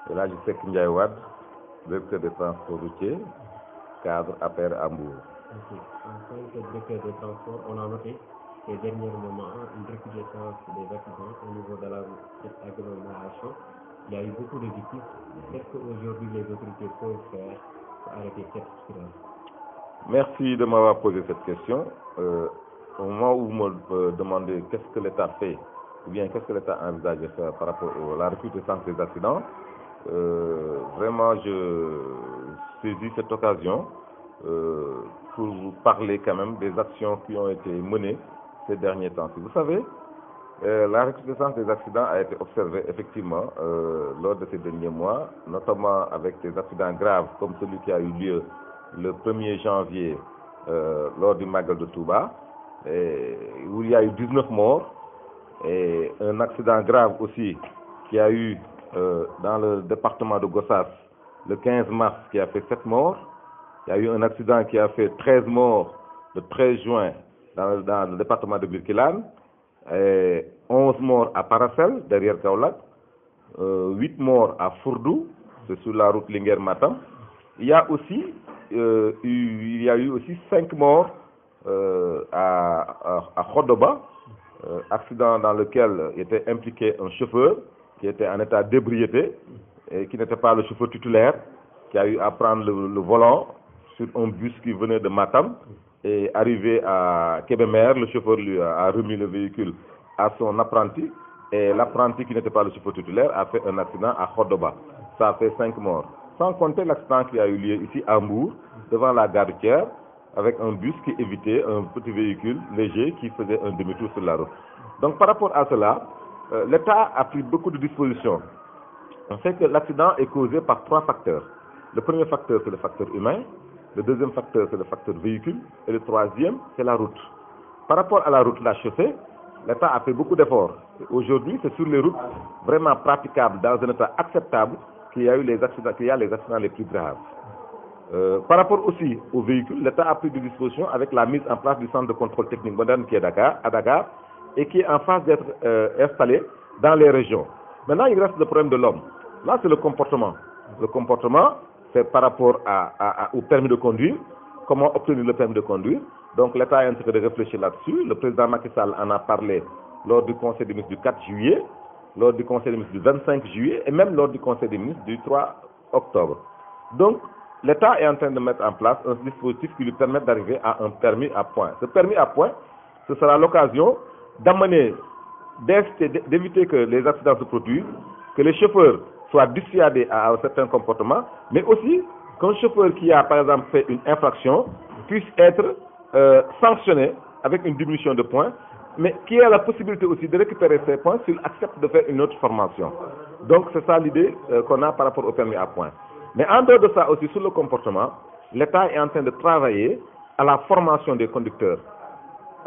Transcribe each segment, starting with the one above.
Et là, je sais que Ndiaye Wade, directeur des transports routiers, cadre APR à Mbour. En tant que directeur des transports, on a noté ces derniers moments une recrudescence des accidents au niveau de cette agglomération. Il y a eu beaucoup de victimes. Qu'est-ce qu'aujourd'hui les autorités peuvent faire pour arrêter cette spirale? Merci de m'avoir posé cette question. Au moment où vous me demandez qu'est-ce que l'État fait, ou bien qu'est-ce que l'État envisage de faire par rapport à la recrudescence des accidents, vraiment je saisis cette occasion pour vous parler quand même des actions qui ont été menées ces derniers temps. Vous savez, la recrudescence des accidents a été observée effectivement lors de ces derniers mois, notamment avec des accidents graves comme celui qui a eu lieu le 1er janvier lors du Magal de Touba, où il y a eu 19 morts, et un accident grave aussi qui a eu dans le département de Gossas le 15 mars qui a fait 7 morts. Il y a eu un accident qui a fait 13 morts le 13 juin dans le département de Birkelane, 11 morts à Paracel, derrière Kaolack, 8 morts à Fourdou, c'est sur la route Linguère-Matam. Il y a eu aussi 5 morts à Khodoba, accident dans lequel était impliqué un chauffeur qui était en état d'ébriété et qui n'était pas le chauffeur titulaire, qui a eu à prendre le volant sur un bus qui venait de Matam, et arrivé à Kébémer, le chauffeur lui a remis le véhicule à son apprenti, et l'apprenti qui n'était pas le chauffeur titulaire a fait un accident à Khodoba. Ça a fait 5 morts. Sans compter l'accident qui a eu lieu ici à Mbour, devant la gare routière, avec un bus qui évitait un petit véhicule léger qui faisait un demi-tour sur la route. Donc par rapport à cela, l'État a pris beaucoup de dispositions. On sait que l'accident est causé par 3 facteurs. Le premier facteur, c'est le facteur humain. Le deuxième facteur, c'est le facteur véhicule. Et le troisième, c'est la route. Par rapport à la route, la chaussée, l'État a fait beaucoup d'efforts. Aujourd'hui, c'est sur les routes vraiment praticables, dans un état acceptable, qu'il y a les accidents les plus graves. Par rapport aussi aux véhicules, l'État a pris des dispositions avec la mise en place du centre de contrôle technique moderne qui est à Dakar et qui est en phase d'être installé dans les régions. Maintenant, il reste le problème de l'homme. Là, c'est le comportement. Le comportement, c'est par rapport au permis de conduire, comment obtenir le permis de conduire. Donc l'État est en train de réfléchir là-dessus. Le président Macky Sall en a parlé lors du Conseil des ministres du 4 juillet, lors du Conseil des ministres du 25 juillet et même lors du Conseil des ministres du 3 octobre. Donc l'État est en train de mettre en place un dispositif qui lui permet d'arriver à un permis à point. Ce permis à point, ce sera l'occasion d'amener, d'éviter que les accidents se produisent, que les chauffeurs soient dissuadés à un certain comportement, mais aussi qu'un chauffeur qui a par exemple fait une infraction puisse être sanctionné avec une diminution de points, mais qui a la possibilité aussi de récupérer ces points s'il accepte de faire une autre formation. Donc c'est ça l'idée qu'on a par rapport au permis à points. Mais en dehors de ça aussi, sur le comportement, l'État est en train de travailler à la formation des conducteurs.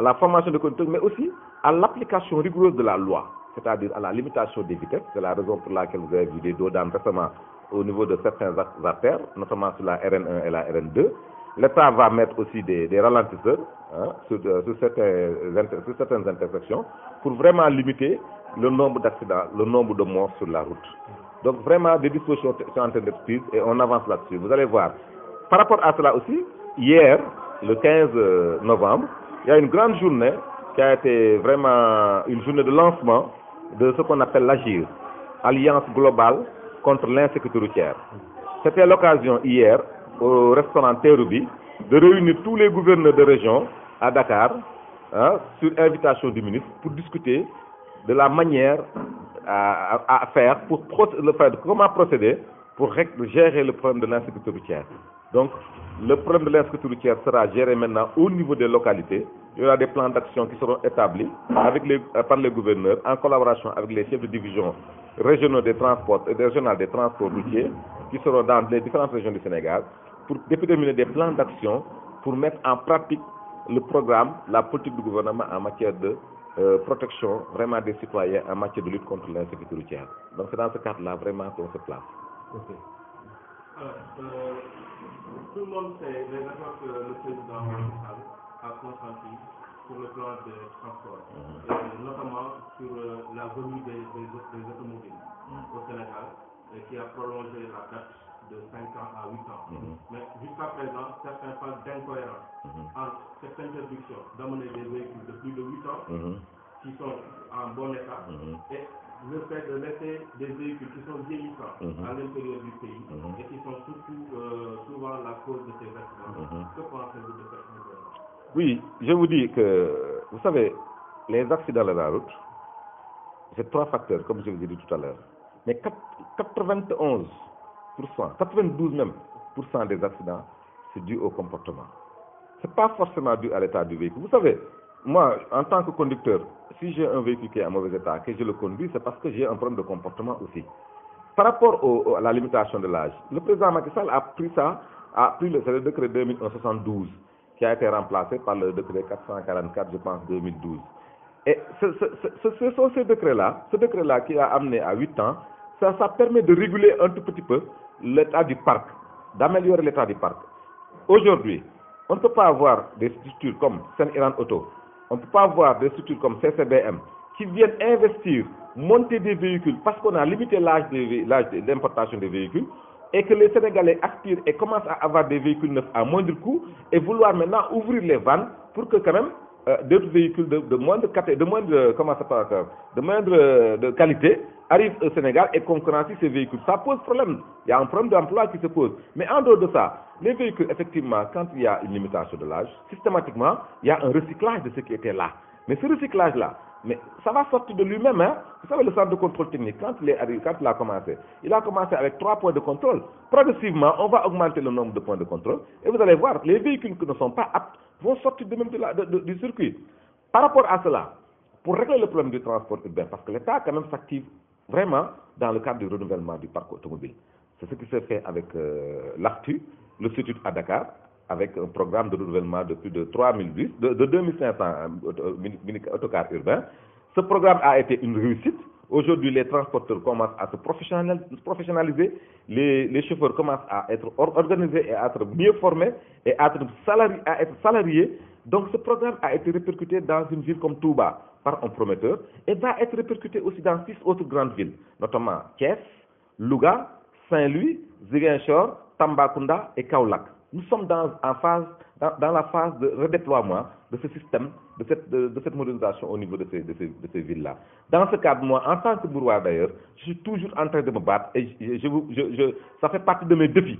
Mais aussi à l'application rigoureuse de la loi, c'est-à-dire à la limitation des vitesses. C'est la raison pour laquelle vous avez vu des dos d'âne récemment au niveau de certains artères, notamment sur la RN1 et la RN2. L'État va mettre aussi des ralentisseurs sur certaines intersections pour vraiment limiter le nombre d'accidents, le nombre de morts sur la route. Donc vraiment, des dispositions sont en train d'être prises et on avance là-dessus. Vous allez voir. Par rapport à cela aussi, hier, le 15 novembre, il y a une grande journée qui a été vraiment une journée de lancement de ce qu'on appelle l'AGIR, Alliance globale contre l'insécurité routière. C'était l'occasion hier, au restaurant Terrubi, de réunir tous les gouverneurs de région à Dakar, sur invitation du ministre, pour discuter de la manière à faire, comment procéder pour gérer le problème de l'insécurité routière. Donc, le problème de l'insécurité routière sera géré maintenant au niveau des localités. Il y aura des plans d'action qui seront établis par les gouverneurs en collaboration avec les chefs de division régionaux des transports et régionales des transports routiers qui seront dans les différentes régions du Sénégal pour déterminer des plans d'action pour mettre en pratique le programme, la politique du gouvernement en matière de protection vraiment des citoyens en matière de lutte contre l'insécurité routière. Donc c'est dans ce cadre-là vraiment qu'on se place. Okay. Tout le monde sait les efforts que le président a consenti sur le plan des transports, notamment sur la venue des automobiles au Sénégal, et qui a prolongé la date de 5 ans à 8 ans. Mais jusqu'à présent, certains parlent d'incohérence entre cette interdiction d'amener des véhicules de plus de 8 ans qui sont en bon état et le fait de laisser des véhicules qui sont vieillissants à l'intérieur du pays et qui sont surtout souvent la cause de ces accidents. Que pensez-vous de cette incohérence? Oui, je vous dis que, vous savez, les accidents de la route, c'est 3 facteurs, comme je vous ai dit tout à l'heure. Mais 91%, 92 même, des accidents, c'est dû au comportement. Ce n'est pas forcément dû à l'état du véhicule. Vous savez, moi, en tant que conducteur, si j'ai un véhicule qui est en mauvais état, que je le conduis, c'est parce que j'ai un problème de comportement aussi. Par rapport à la limitation de l'âge, le président Macky Sall a pris c'est le décret 2172 qui a été remplacé par le décret 444, je pense, 2012. Et ce sont ces décrets-là, ce décret-là qui a amené à 8 ans, ça permet de réguler un tout petit peu l'état du parc, d'améliorer l'état du parc. Aujourd'hui, on ne peut pas avoir des structures comme Sen-Iran Auto, on ne peut pas avoir des structures comme CCBM qui viennent investir, monter des véhicules parce qu'on a limité l'âge d'importation des véhicules et que les Sénégalais aspirent et commencent à avoir des véhicules neufs à moindre coût et vouloir maintenant ouvrir les vannes pour que quand même d'autres véhicules de moindre qualité arrivent au Sénégal et concurrencient ces véhicules. Ça pose problème. Il y a un problème d'emploi qui se pose. Mais en dehors de ça, les véhicules, effectivement, quand il y a une limitation de l'âge, systématiquement, il y a un recyclage de ce qui était là. Mais ce recyclage-là, mais ça va sortir de lui-même. Hein? Vous savez, le centre de contrôle technique, quand il a commencé avec 3 points de contrôle. Progressivement, on va augmenter le nombre de points de contrôle. Et vous allez voir, les véhicules qui ne sont pas aptes vont sortir de même du circuit. Par rapport à cela, pour régler le problème du transport urbain, parce que l'État quand même s'active vraiment dans le cadre du renouvellement du parc automobile. C'est ce qui s'est fait avec l'AFTU, le CETUD à Dakar, avec un programme de renouvellement de plus de 3000 bus, de 2500 autocars urbains. Ce programme a été une réussite. Aujourd'hui, les transporteurs commencent à se professionnaliser. Les chauffeurs commencent à être organisés et à être mieux formés et à être salariés. Donc ce programme a été répercuté dans une ville comme Touba par un prometteur et va être répercuté aussi dans 6 autres grandes villes, notamment Thiès, Louga, Saint-Louis, Ziguinchor, Tambacounda et Kaolack. Nous sommes dans la phase de redéploiement de ce système, de cette modernisation au niveau de ces villes-là. Dans ce cadre, moi, en tant que Bourrois d'ailleurs, je suis toujours en train de me battre et ça fait partie de mes défis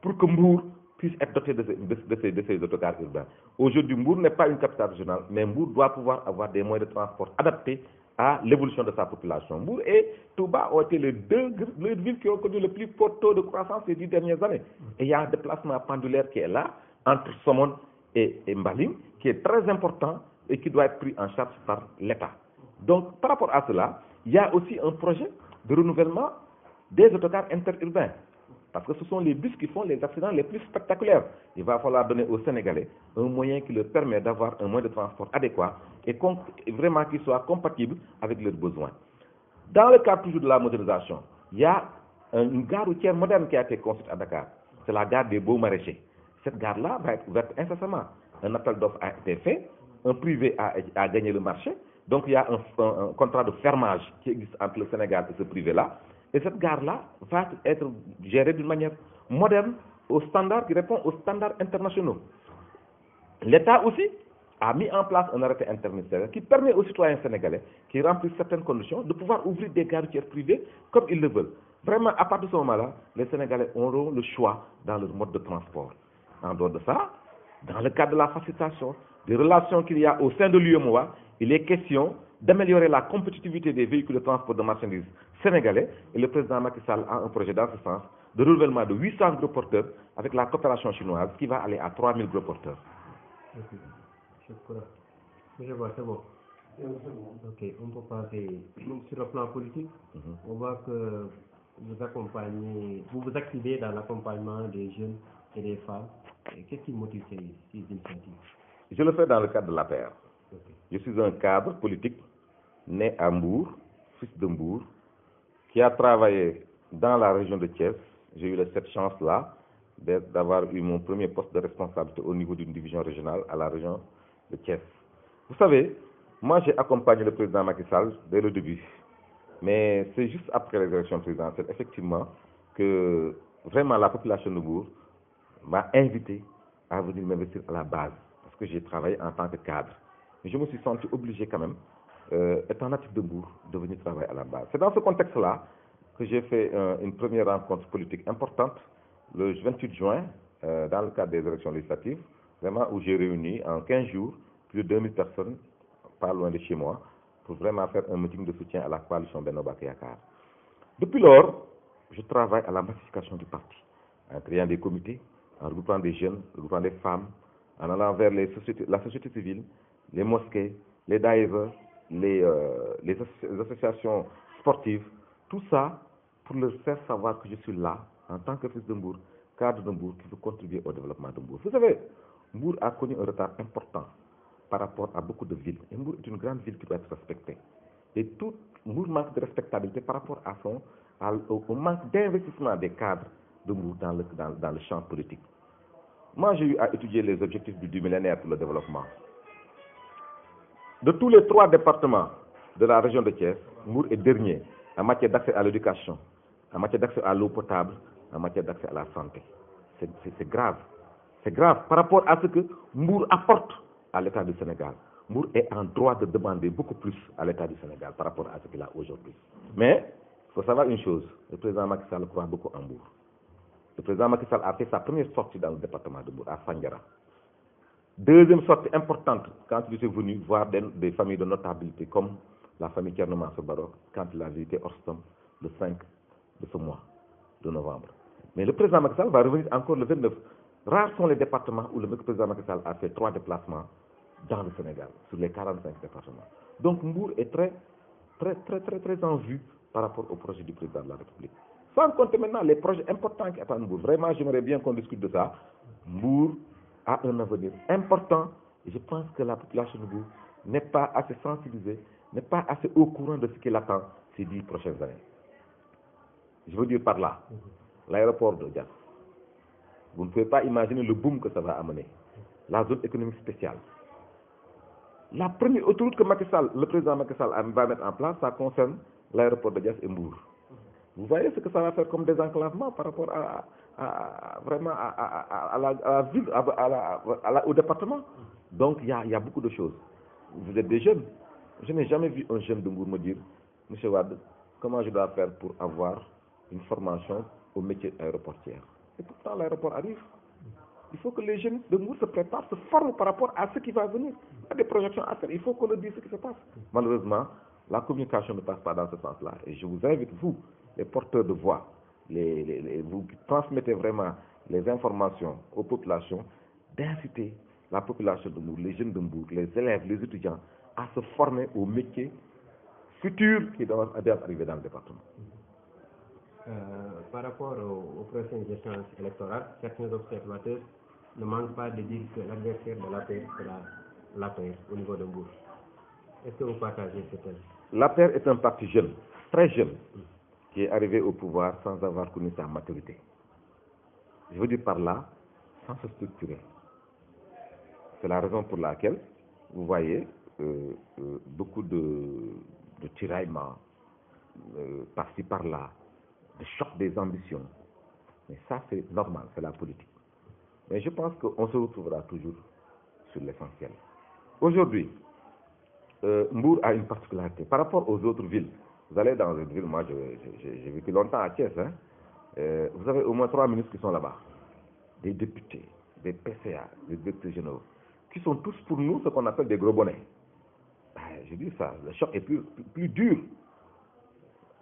pour que Mbour puisse être doté de ces autocars urbains. Aujourd'hui, Mbour n'est pas une capitale régionale, mais Mbour doit pouvoir avoir des moyens de transport adaptés à l'évolution de sa population. Mbour et Touba ont été les deux villes qui ont connu le plus fort taux de croissance ces 10 dernières années. Et il y a un déplacement pendulaire qui est là, entre Somone et Mbalim, qui est très important et qui doit être pris en charge par l'État. Donc, par rapport à cela, il y a aussi un projet de renouvellement des autocars interurbains. Parce que ce sont les bus qui font les accidents les plus spectaculaires. Il va falloir donner aux Sénégalais un moyen qui leur permet d'avoir un moyen de transport adéquat et vraiment qui soit compatible avec leurs besoins. Dans le cadre toujours de la modernisation, il y a une gare routière moderne qui a été construite à Dakar. C'est la gare des Beaux-Maraîchers. Cette gare-là va être ouverte incessamment. Un appel d'offres a été fait, un privé a gagné le marché. Donc il y a un contrat de fermage qui existe entre le Sénégal et ce privé-là. Et cette gare-là va être gérée d'une manière moderne, qui répond aux standards internationaux. L'État aussi a mis en place un arrêté interministériel qui permet aux citoyens sénégalais qui remplissent certaines conditions de pouvoir ouvrir des gares routières privées comme ils le veulent. Vraiment, à partir de ce moment-là, les Sénégalais auront le choix dans leur mode de transport. En dehors de ça, dans le cadre de la facilitation des relations qu'il y a au sein de l'UEMOA, il est question d'améliorer la compétitivité des véhicules de transport de marchandises sénégalais. Et le président Macky Sall a un projet dans ce sens de renouvellement de 800 gros porteurs avec la coopération chinoise qui va aller à 3000 gros porteurs. Je vois, c'est bon. Ok, on peut passer sur le plan politique. On voit que vous vous activez dans l'accompagnement des jeunes et des femmes. Qu'est-ce qui motive ces initiatives? Je le fais dans le cadre de l'APR. Je suis un cadre politique né à Mbour, fils de Mbour, qui a travaillé dans la région de Thiès. J'ai eu cette chance-là d'avoir eu mon premier poste de responsabilité au niveau d'une division régionale à la région de Thiès. Vous savez, moi j'ai accompagné le président Macky Sall dès le début. Mais c'est juste après les élections présidentielles, effectivement, que vraiment la population de Mbour m'a invité à venir m'investir à la base, parce que j'ai travaillé en tant que cadre. Mais je me suis senti obligé quand même, étant natif de Mbour, de venir travailler à la base. C'est dans ce contexte-là que j'ai fait une première rencontre politique importante, le 28 juin, dans le cadre des élections législatives, vraiment où j'ai réuni en 15 jours plus de 2000 personnes, pas loin de chez moi, pour vraiment faire un meeting de soutien à la coalition Benno Bokk Yakaar. Depuis lors, je travaille à la massification du parti, en créant des comités, en regroupant des jeunes, en regroupant des femmes, en allant vers la société civile, les mosquées, les daïras, les associations sportives, tout ça pour leur faire savoir que je suis là, en tant que fils de Mbour, cadre de Mbour, qui veut contribuer au développement de Mbour. Vous savez, Mbour a connu un retard important par rapport à beaucoup de villes. Et Mbour est une grande ville qui doit être respectée. Et tout Mbour manque de respectabilité par rapport au manque d'investissement des cadres de Mbour dans le champ politique. Moi, j'ai eu à étudier les objectifs du millénaire pour le développement. De tous les 3 départements de la région de Thiès, Mbour est dernier en matière d'accès à l'éducation, en matière d'accès à l'eau potable, en matière d'accès à la santé. C'est grave. C'est grave par rapport à ce que Mbour apporte à l'État du Sénégal. Mbour est en droit de demander beaucoup plus à l'État du Sénégal par rapport à ce qu'il a aujourd'hui. Mais il faut savoir une chose, le président Macky Sall croit beaucoup en Mbour. Le président Macky Sall a fait sa première sortie dans le département de Mbour, à Sandiara. Deuxième sortie importante, quand il était venu voir des familles de notabilité comme la famille Thierno Mansour Baro, quand il a visité Orstom le 5 de ce mois de novembre. Mais le président Macky Sall va revenir encore le 29. Rares sont les départements où le président Macky Sall a fait 3 déplacements dans le Sénégal, sur les 45 départements. Donc Mbour est très en vue par rapport au projet du président de la République. Sans compter maintenant les projets importants qui attendent Mbour. Vraiment, j'aimerais bien qu'on discute de ça. Mbour a un avenir important et je pense que la population de Mbour n'est pas assez sensibilisée, n'est pas assez au courant de ce qu'il attend ces 10 prochaines années. Je veux dire par là, l'aéroport de Diass. Vous ne pouvez pas imaginer le boom que ça va amener. La zone économique spéciale. La première autoroute que le président Macky Sall va mettre en place, ça concerne l'aéroport de Diass et Mbour. Vous voyez ce que ça va faire comme désenclavement par rapport à la ville, au département. Donc il y a beaucoup de choses. Vous êtes des jeunes. Je n'ai jamais vu un jeune de Mbour me dire, Monsieur Wade, comment je dois faire pour avoir une formation au métier aéroportière. Et pourtant l'aéroport arrive. Il faut que les jeunes de Mbour se préparent, se forment par rapport à ce qui va venir. Il y a des projections à faire. Il faut qu'on leur dise ce qui se passe. Malheureusement, la communication ne passe pas dans ce sens-là. Et je vous invite, vous, les porteurs de voix, vous qui transmettez vraiment les informations aux populations, d'inciter la population de Mbour, les jeunes de Mbour, les élèves, les étudiants, à se former au métier futur qui doit arriver dans le département. Par rapport aux prochaines échéances électorales, certains observateurs ne manquent pas de dire que l'adversaire de l'APR sera l'APR au niveau de Mbour. Est-ce que vous partagez cette avis? L'APR est un parti jeune, très jeune, qui est arrivé au pouvoir sans avoir connu sa maturité. Je veux dire par là, sans se structurer. C'est la raison pour laquelle vous voyez beaucoup de tiraillements par-ci par-là, de choc des ambitions. Mais ça, c'est normal, c'est la politique. Mais je pense qu'on se retrouvera toujours sur l'essentiel. Aujourd'hui, Mbour a une particularité. Par rapport aux autres villes, vous allez dans une ville, moi j'ai vécu longtemps à Thiès, hein, vous avez au moins 3 ministres qui sont là-bas. Des députés, des PCA, des directeurs généraux, qui sont tous pour nous ce qu'on appelle des gros bonnets. Je dis ça, le choc est plus dur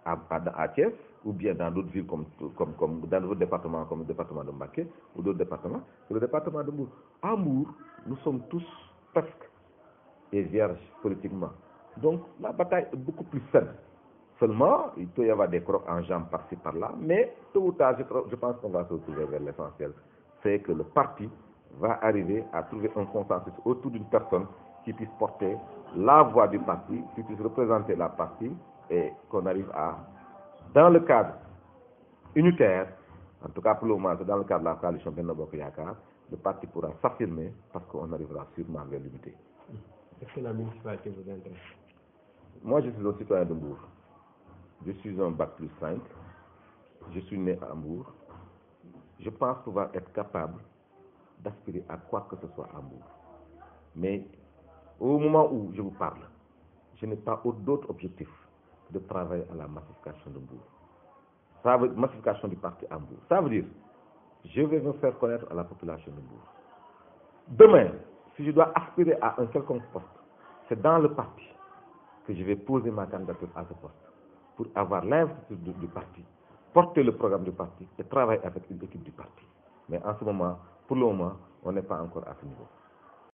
à Thiès, ou bien dans d'autres villes comme dans d'autres départements comme le département de Mbacké ou d'autres départements, c'est le département de Mbour. À Mbour, nous sommes tous presque des vierges politiquement. Donc la bataille est beaucoup plus saine. Seulement, il peut y avoir des crocs en jambes par-ci par-là, mais tôt ou tard, je pense qu'on va se retrouver vers l'essentiel. C'est que le parti va arriver à trouver un consensus autour d'une personne qui puisse porter la voix du parti, qui puisse représenter la partie et qu'on arrive à, dans le cadre unitaire, en tout cas pour le moment, dans le cadre de la coalition Benno Bokk Yakaar, le parti pourra s'affirmer parce qu'on arrivera sûrement vers l'unité. Est-ce que la municipalité vous intéresse? Moi, je suis un citoyen de Mbour. Je suis un bac plus 5. Je suis né à Hambourg. Je pense pouvoir être capable d'aspirer à quoi que ce soit à Hambourg. Mais au moment où je vous parle, je n'ai pas d'autre objectif que de travailler à la massification de Hambourg. Ça veut massification du parti Hambourg. Ça veut dire, je vais me faire connaître à la population de Hambourg. Demain, si je dois aspirer à un quelconque poste, c'est dans le parti que je vais poser ma candidature à ce poste pour avoir l'investiture du parti, porter le programme du parti et travailler avec une équipe du parti. Mais en ce moment, pour le moment, on n'est pas encore à ce niveau.